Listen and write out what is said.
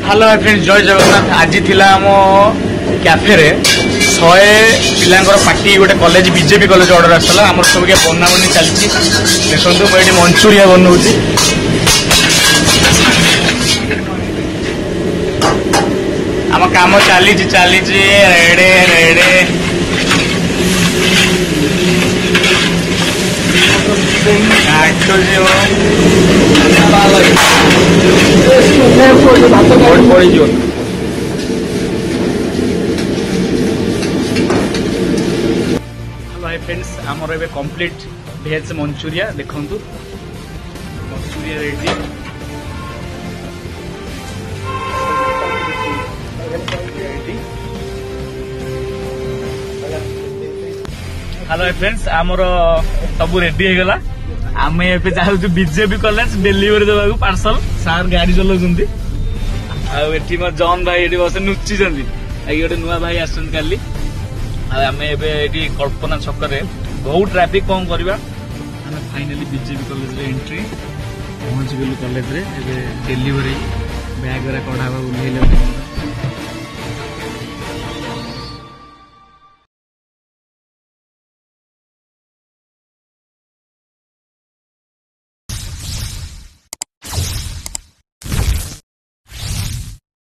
Hello friends जय जगन्नाथ। आज थिला आम कैफे रे 100 पिलांकर पार्टी गोटे कॉलेज बीजेपी कॉलेज ऑर्डर आसला आम सब बना बनी चलती देखो मुझे मंचूरिया बनाऊँ आम काम चली रेडे रेडे हेलो फ्रेंड्स आमर ए कंप्लीट भेज मंचूरिया देखु मंचूरिया रेडी। हेलो फ्रेंड्स आमर सब रेडी हो गला आम ए चाहूँ बीजेपी कॉलेज डेलीवरी देवा पार्सल सार गाड़ी चलाउंट आठी मो जॉन भाई ये बस नुची गोटे नुआ भाई आसन काली आम ए कल्पना छक बहुत ट्राफिक कम करवा फाइनाली बीजेपी कॉलेज एंट्री पहुंच गलु कॉलेज रे डेलीवरी बैग कढ़ा ओल्ल